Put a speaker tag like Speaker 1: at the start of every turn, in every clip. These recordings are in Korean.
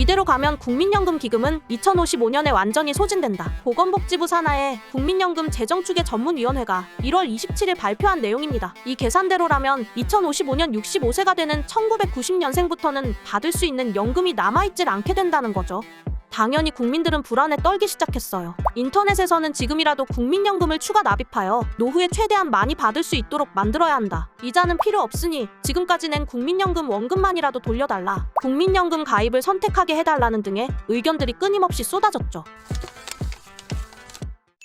Speaker 1: 이대로 가면 국민연금 기금은 2055년에 완전히 소진된다. 보건복지부 산하의 국민연금 재정추계 전문위원회가 1월 27일 발표한 내용입니다. 이 계산대로라면 2055년 65세가 되는 1990년생부터는 받을 수 있는 연금이 남아있질 않게 된다는 거죠. 당연히 국민들은 불안에 떨기 시작했어요. 인터넷에서는 지금이라도 국민연금을 추가 납입하여 노후에 최대한 많이 받을 수 있도록 만들어야 한다. 이자는 필요 없으니 지금까지 낸 국민연금 원금만이라도 돌려달라. 국민연금 가입을 선택하게 해달라는 등의 의견들이 끊임없이 쏟아졌죠.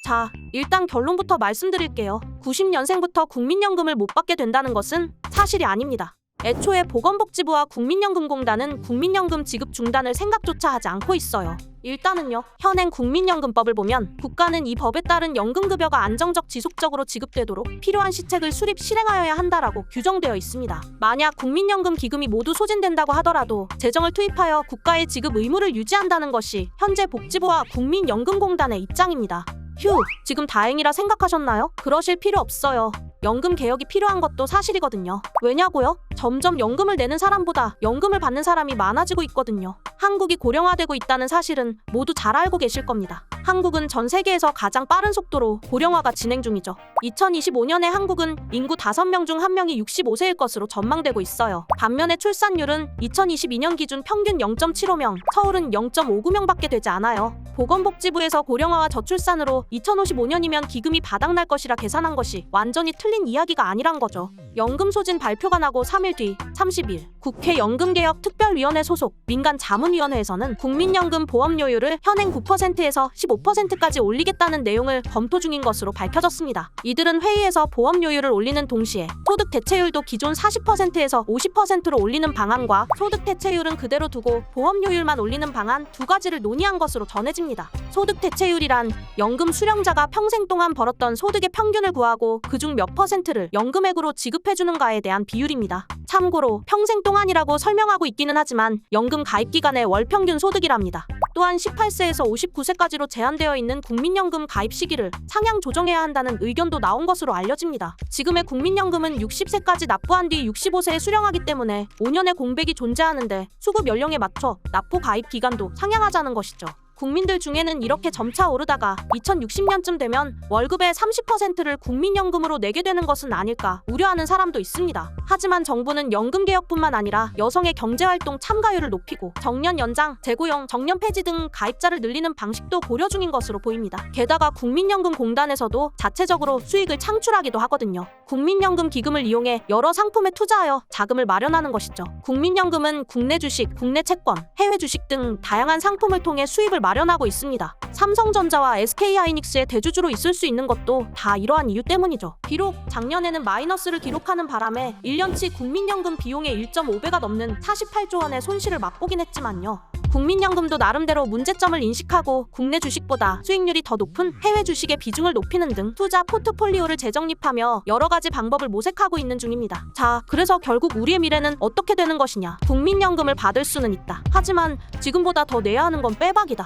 Speaker 1: 자, 일단 결론부터 말씀드릴게요. 90년생부터 국민연금을 못 받게 된다는 것은 사실이 아닙니다. 애초에 보건복지부와 국민연금공단은 국민연금 지급 중단을 생각조차 하지 않고 있어요. 일단은요, 현행 국민연금법을 보면 국가는 이 법에 따른 연금급여가 안정적 지속적으로 지급되도록 필요한 시책을 수립 실행하여야 한다라고 규정되어 있습니다. 만약 국민연금 기금이 모두 소진된다고 하더라도 재정을 투입하여 국가의 지급 의무를 유지한다는 것이 현재 복지부와 국민연금공단의 입장입니다. 휴, 지금 다행이라 생각하셨나요? 그러실 필요 없어요. 연금 개혁이 필요한 것도 사실이거든요. 왜냐고요? 점점 연금을 내는 사람보다 연금을 받는 사람이 많아지고 있거든요. 한국이 고령화되고 있다는 사실은 모두 잘 알고 계실 겁니다. 한국은 전 세계에서 가장 빠른 속도로 고령화가 진행 중이죠. 2025년에 한국은 인구 5명 중 1명이 65세일 것으로 전망되고 있어요. 반면에 출산율은 2022년 기준 평균 0.75명, 서울은 0.59명밖에 되지 않아요. 보건복지부에서 고령화와 저출산으로 2055년이면 기금이 바닥날 것이라 계산한 것이 완전히 틀린 이야기가 아니란 거죠. 연금 소진 발표가 나고 3일 뒤 30일 국회 연금개혁특별위원회 소속 민간자문위원회에서는 국민연금 보험료율을 현행 9%에서 15%까지 올리겠다는 내용을 검토 중인 것으로 밝혀졌습니다. 이들은 회의에서 보험료율을 올리는 동시에 소득 대체율도 기존 40%에서 50%로 올리는 방안과 소득 대체율은 그대로 두고 보험료율만 올리는 방안 두 가지를 논의한 것으로 전해집니다. 소득 대체율이란 연금 수령자가 평생 동안 벌었던 소득의 평균을 구하고 그중 몇 %를 연금액으로 지급해주는가에 대한 비율입니다. 참고로 평생 동안이라고 설명하고 있기는 하지만 연금 가입 기간의 월 평균 소득이랍니다. 또한 18세에서 59세까지로 제한되어 있는 국민연금 가입 시기를 상향 조정해야 한다는 의견도 나온 것으로 알려집니다. 지금의 국민연금은 60세까지 납부한 뒤 65세에 수령하기 때문에 5년의 공백이 존재하는데 수급 연령에 맞춰 납부 가입 기간도 상향하자는 것이죠. 국민들 중에는 이렇게 점차 오르다가 2060년쯤 되면 월급의 30%를 국민연금으로 내게 되는 것은 아닐까 우려하는 사람도 있습니다. 하지만 정부는 연금개혁뿐만 아니라 여성의 경제활동 참가율을 높이고 정년 연장, 재고용, 정년 폐지 등 가입자를 늘리는 방식도 고려 중인 것으로 보입니다. 게다가 국민연금공단에서도 자체적으로 수익을 창출하기도 하거든요. 국민연금 기금을 이용해 여러 상품에 투자하여 자금을 마련하는 것이죠. 국민연금은 국내 주식, 국내 채권, 해외 주식 등 다양한 상품을 통해 수입을 마련하고 있습니다. 삼성전자와 SK하이닉스의 대주주로 있을 수 있는 것도 다 이러한 이유 때문이죠. 비록 작년에는 마이너스를 기록하는 바람에 1년치 국민연금 비용의 1.5배가 넘는 48조 원의 손실을 맛보긴 했지만요. 국민연금도 나름대로 문제점을 인식하고 국내 주식보다 수익률이 더 높은 해외 주식의 비중을 높이는 등 투자 포트폴리오를 재정립하며 여러 가지 방법을 모색하고 있는 중입니다. 자, 그래서 결국 우리의 미래는 어떻게 되는 것이냐? 국민연금을 받을 수는 있다. 하지만 지금보다 더 내야 하는 건 빼박이다.